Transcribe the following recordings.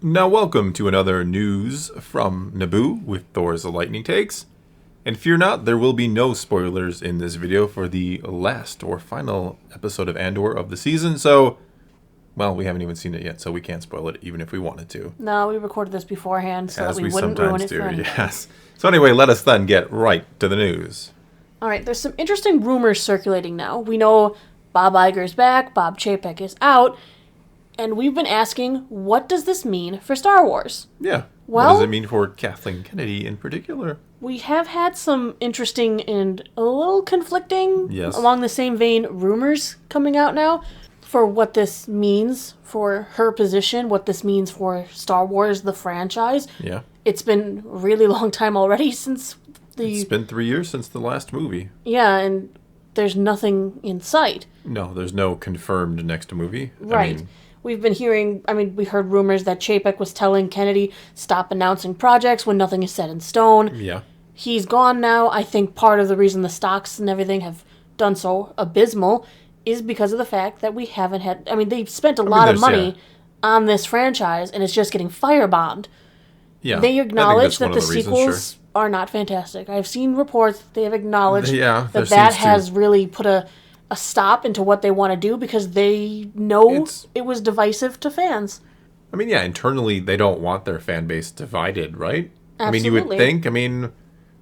Now welcome to another news from Naboo with Thor's Lightning Takes. And fear not, there will be no spoilers in this video for the last or final episode of Andor of the season, so, well, we haven't even seen it yet, so we can't spoil it even if we wanted to. No, we recorded this beforehand so As that we we wouldn't ruin sometimes it for do, anyone. yes. So anyway, let us then get right to the news. Alright, there's some interesting rumors circulating now. We know Bob Iger's back, Bob Chapek is out, and we've been asking, what does this mean for Star Wars? Yeah. Well, what does it mean for Kathleen Kennedy in particular? We have had some interesting and a little conflicting, Yes. along the same vein, rumors coming out now for what this means for her position, what this means for Star Wars, the franchise. Yeah. It's been a really long time already since It's been 3 years since the last movie. Yeah, and there's nothing in sight. No, there's no confirmed next movie. Right. We've been hearing, we heard rumors that Chapek was telling Kennedy, stop announcing projects when nothing is set in stone. Yeah. He's gone now. I think part of the reason the stocks and everything have done so abysmal is because of the fact that we haven't had... they've spent a lot of money on this franchise, and it's just getting firebombed. Yeah. They acknowledge that the reasons, sequels are not fantastic. I've seen reports that they have acknowledged that seems has really put a stop into what they want to do because they know it was divisive to fans. Internally they don't want their fan base divided, right? Absolutely. You would think,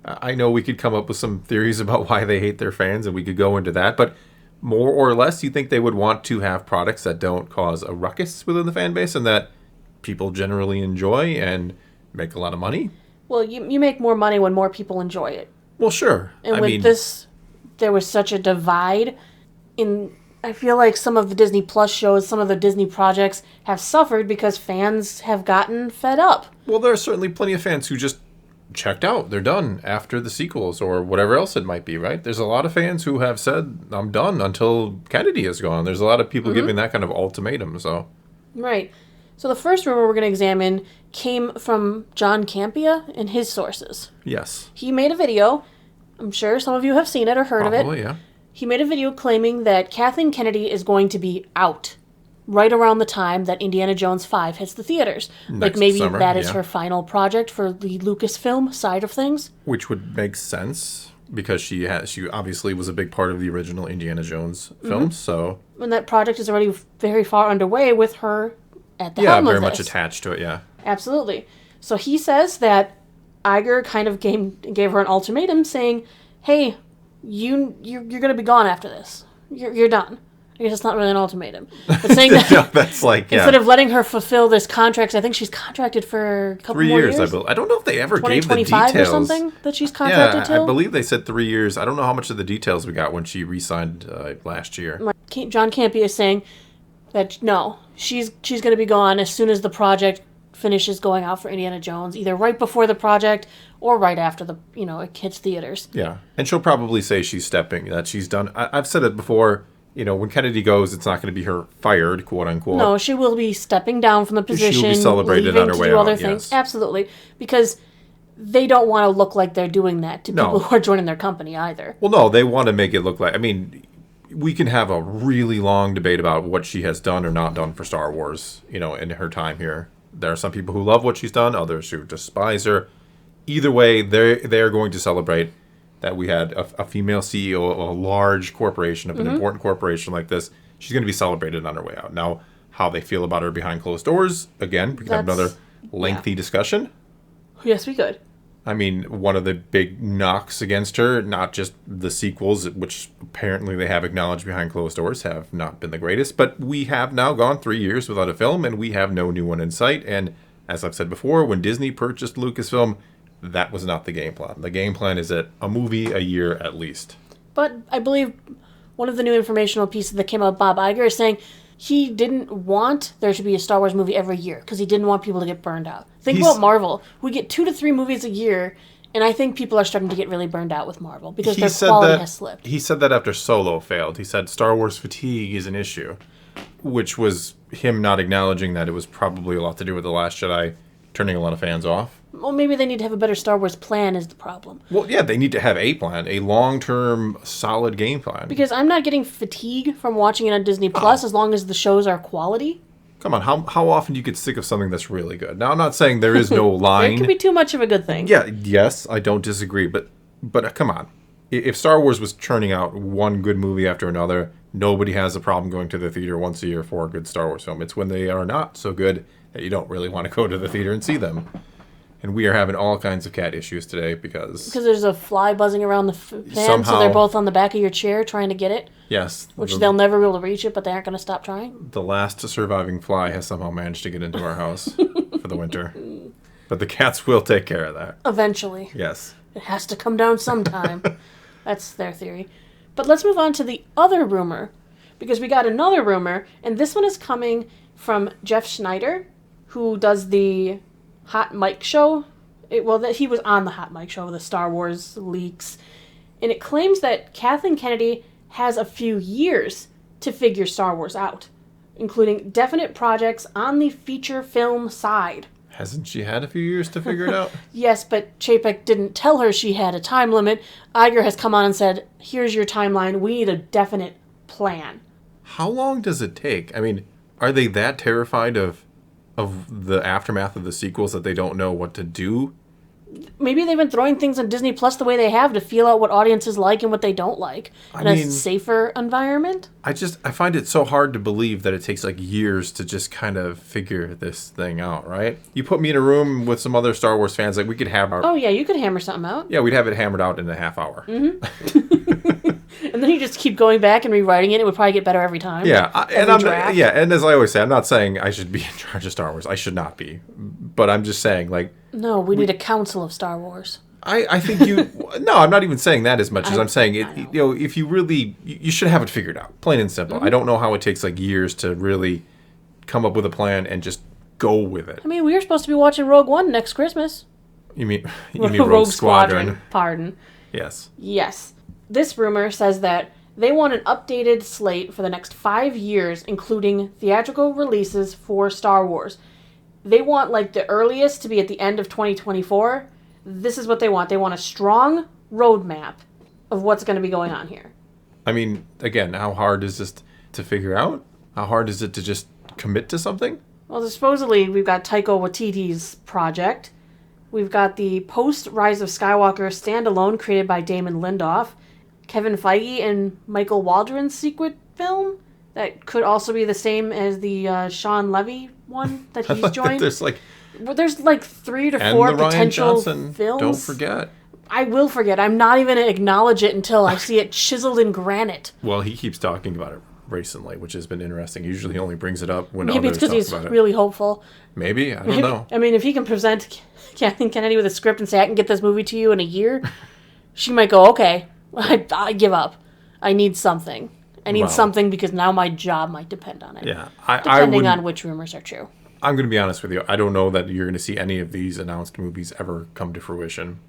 I know we could come up with some theories about why they hate their fans and we could go into that, but more or less you think they would want to have products that don't cause a ruckus within the fan base and that people generally enjoy and make a lot of money? Well, you make more money when more people enjoy it. Well, sure. And this, there was such a divide I feel like some of the Disney Plus shows, some of the Disney projects have suffered because fans have gotten fed up. Well, there are certainly plenty of fans who just checked out. They're done after the sequels or whatever else it might be, right? There's a lot of fans who have said, I'm done until Kennedy is gone. There's a lot of people giving that kind of ultimatum, so. Right. So the first rumor we're going to examine came from John Campea and his sources. Yes. He made a video. I'm sure some of you have seen it or heard of it. Probably, yeah. He made a video claiming that Kathleen Kennedy is going to be out right around the time that Indiana Jones 5 hits the theaters. Next maybe summer, that is her final project for the Lucasfilm side of things. Which would make sense because she obviously was a big part of the original Indiana Jones films, so. And that project is already very far underway with her at the helm of this. Yeah, very much attached to it, yeah. Absolutely. So he says that Iger kind of gave her an ultimatum saying, hey, you're going to be gone after this. You're done. I guess it's not really an ultimatum. But saying that No, that's instead of letting her fulfill this contract, I think she's contracted for a couple 3 more years. years. I don't know if they ever gave the 2025 details. or something that she's contracted to. I believe they said 3 years. I don't know how much of the details we got when she re-signed last year. John Campea is saying that no, she's going to be gone as soon as the project finishes going out for Indiana Jones, either right before the project or right after it hits theaters. Yeah, and she'll probably say she's stepping, that she's done. I've said it before, when Kennedy goes, it's not going to be her fired, quote unquote. No, she will be stepping down from the position, she'll be celebrated on her way to do out, other things. yes. Absolutely, because they don't want to look like they're doing that to people who are joining their company either. Well, no, they want to make it look like, we can have a really long debate about what she has done or not done for Star Wars, in her time here. There are some people who love what she's done, others who despise her. Either way, they're going to celebrate that we had a female CEO of a large corporation, of an important corporation like this. She's going to be celebrated on her way out. Now, how they feel about her behind closed doors, again, we can have another lengthy discussion. Yes, we could. One of the big knocks against her, not just the sequels, which apparently they have acknowledged behind closed doors, have not been the greatest, but we have now gone 3 years without a film, and we have no new one in sight. And as I've said before, when Disney purchased Lucasfilm, that was not the game plan. The game plan is a movie a year at least. But I believe one of the new informational pieces that came out, Bob Iger, is saying he didn't want there to be a Star Wars movie every year because he didn't want people to get burned out. Think about Marvel. We get 2 to 3 movies a year, and I think people are starting to get really burned out with Marvel because their quality has slipped. He said that after Solo failed. He said Star Wars fatigue is an issue, which was him not acknowledging that it was probably a lot to do with The Last Jedi turning a lot of fans off. Well, maybe they need to have a better Star Wars plan is the problem. Well, yeah, they need to have a plan, a long-term, solid game plan. Because I'm not getting fatigue from watching it on Disney Plus as long as the shows are quality. Come on, how often do you get sick of something that's really good? Now, I'm not saying there is no line. It could be too much of a good thing. Yeah, yes, I don't disagree, but come on. If Star Wars was churning out one good movie after another, nobody has a problem going to the theater once a year for a good Star Wars film. It's when they are not so good that you don't really want to go to the theater and see them. And we are having all kinds of cat issues today because there's a fly buzzing around the fan, somehow, so they're both on the back of your chair trying to get it. Yes. Which they'll never be able to reach it, but they aren't going to stop trying. The last surviving fly has somehow managed to get into our house for the winter. But the cats will take care of that. Eventually. Yes. It has to come down sometime. That's their theory. But let's move on to the other rumor, because we got another rumor, and this one is coming from Jeff Schneider, who does the Hot Mic show. He was on the Hot Mic show, the Star Wars leaks, and it claims that Kathleen Kennedy has a few years to figure Star Wars out, including definite projects on the feature film side. Hasn't she had a few years to figure it out? Yes, but Chapek didn't tell her she had a time limit. Iger has come on and said, here's your timeline. We need a definite plan. How long does it take? I mean, are they that terrified of the aftermath of the sequels that they don't know what to do? Maybe they've been throwing things on Disney Plus the way they have to feel out what audiences like and what they don't like in a safer environment. I find it so hard to believe that it takes like years to just kind of figure this thing out, right? You put me in a room with some other Star Wars fans, like we could have our... Oh yeah, you could hammer something out. Yeah, we'd have it hammered out in a half hour. Mm-hmm. And then you just keep going back and rewriting it. It would probably get better every time. Yeah, and as I always say, I'm not saying I should be in charge of Star Wars. I should not be. But I'm just saying, like... No, we need a council of Star Wars. I think you... No, I'm not even saying that as much as I'm saying, if you really... You should have it figured out, plain and simple. Mm-hmm. I don't know how it takes, like, years to really come up with a plan and just go with it. I mean, we were supposed to be watching Rogue One next Christmas. You mean Rogue Squadron? Pardon. Yes. Yes. This rumor says that they want an updated slate for the next 5 years, including theatrical releases for Star Wars. They want, like, the earliest to be at the end of 2024. This is what they want. They want a strong roadmap of what's going to be going on here. I mean, again, how hard is this to figure out? How hard is it to just commit to something? Well, supposedly, we've got Taika Waititi's project. We've got the post-Rise of Skywalker standalone created by Damon Lindelof. Kevin Feige and Michael Waldron's secret film that could also be the same as the Sean Levy one that he's joined. There's like 3 to 4 potential films. Don't forget. I will forget. I'm not even going to acknowledge it until I see it chiseled in granite. Well, he keeps talking about it recently, which has been interesting. Usually he only brings it up when Maybe others it's because he's really hopeful. Maybe. I don't know. I mean, if he can present Kathleen Kennedy with a script and say, I can get this movie to you in a year, she might go, okay, I give up. I need something. I need something because now my job might depend on it. Yeah. Depending on which rumors are true. I'm going to be honest with you. I don't know that you're going to see any of these announced movies ever come to fruition.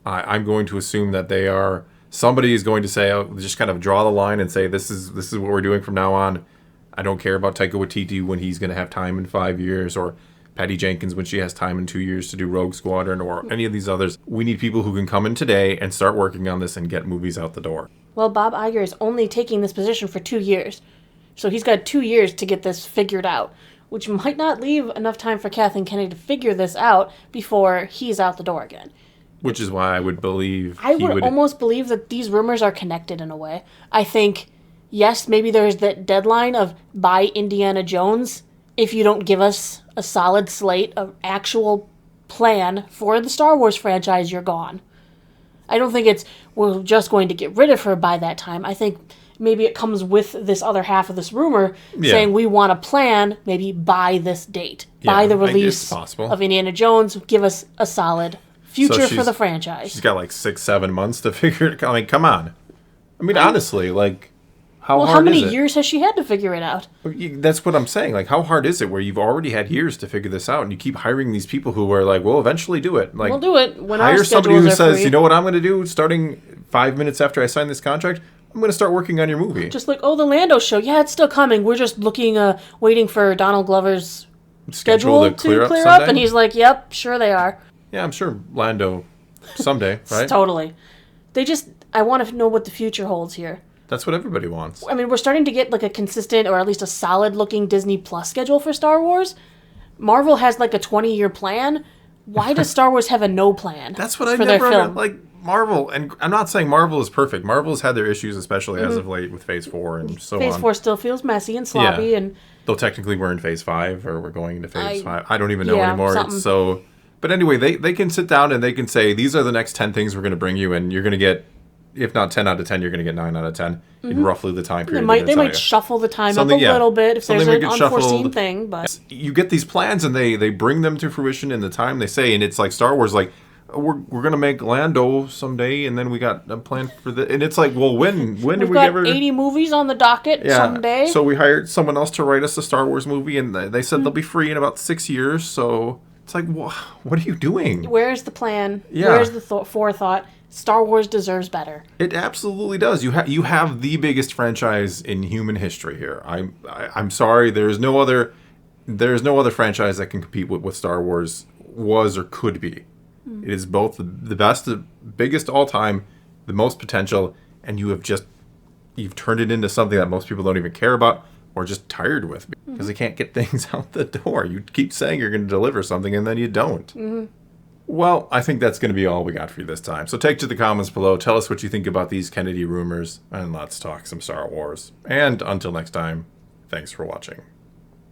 I'm going to assume that they are... Somebody is going to say, just kind of draw the line and say, this is what we're doing from now on. I don't care about Taika Waititi when he's going to have time in 5 years, or Patty Jenkins when she has time in 2 years to do Rogue Squadron, or any of these others. We need people who can come in today and start working on this and get movies out the door. Well, Bob Iger is only taking this position for 2 years. So he's got 2 years to get this figured out, which might not leave enough time for Kathleen Kennedy to figure this out before he's out the door again. Which is why I would believe... I would almost believe that these rumors are connected in a way. I think, yes, maybe there's that deadline of buy Indiana Jones. If you don't give us a solid slate of actual plan for the Star Wars franchise, you're gone. I don't think we're just going to get rid of her by that time. I think maybe it comes with this other half of this rumor saying we want a plan maybe by this date. By the release of Indiana Jones, give us a solid future for the franchise. She's got like 6-7 months to figure it out. I mean, come on. I mean, honestly, like, how hard is it? How many years has she had to figure it out? That's what I'm saying. Like, how hard is it where you've already had years to figure this out and you keep hiring these people who are like, we'll eventually do it. Like, we'll do it when our hire somebody who says, free. You know what I'm going to do starting 5 minutes after I sign this contract? I'm going to start working on your movie. Just like, the Lando show. Yeah, it's still coming. We're just waiting for Donald Glover's schedule to clear up. And he's like, yep, sure they are. Yeah, I'm sure Lando someday, right? Totally. I want to know what the future holds here. That's what everybody wants. I mean, we're starting to get like a consistent or at least a solid looking Disney Plus schedule for Star Wars. Marvel has like a 20-year plan. Why does Star Wars have a no plan? That's what I never like. Marvel, and I'm not saying Marvel is perfect. Marvel's had their issues, especially as of late with Phase 4 and so on. Phase 4 still feels messy and sloppy, and though technically we're in Phase 5 or we're going into Phase 5. I don't even know anymore. It's so, but anyway, they can sit down and they can say these are the next 10 things we're going to bring you, and you're going to get, if not 10 out of 10, you're going to get 9 out of 10 in roughly the time period. They might shuffle the time up a little bit if there's an unforeseen thing. But you get these plans and they bring them to fruition in the time they say, and it's like Star Wars, like we're gonna make Lando someday, and then we got a plan for the, and it's like, well, when did we ever? 80 movies on the docket someday. So we hired someone else to write us a Star Wars movie, and they said they'll be free in about 6 years. So it's like, what are you doing? Where's the plan? Yeah. Where's the forethought? Star Wars deserves better. It absolutely does. You have the biggest franchise in human history here. I'm sorry, there's no other franchise that can compete with what Star Wars was or could be. It is both the best, the biggest all time, the most potential, and you've turned it into something that most people don't even care about or just tired with because they can't get things out the door. You keep saying you're going to deliver something and then you don't. Well, I think that's going to be all we got for you this time. So take to the comments below. Tell us what you think about these Kennedy rumors, and let's talk some Star Wars. And until next time, thanks for watching.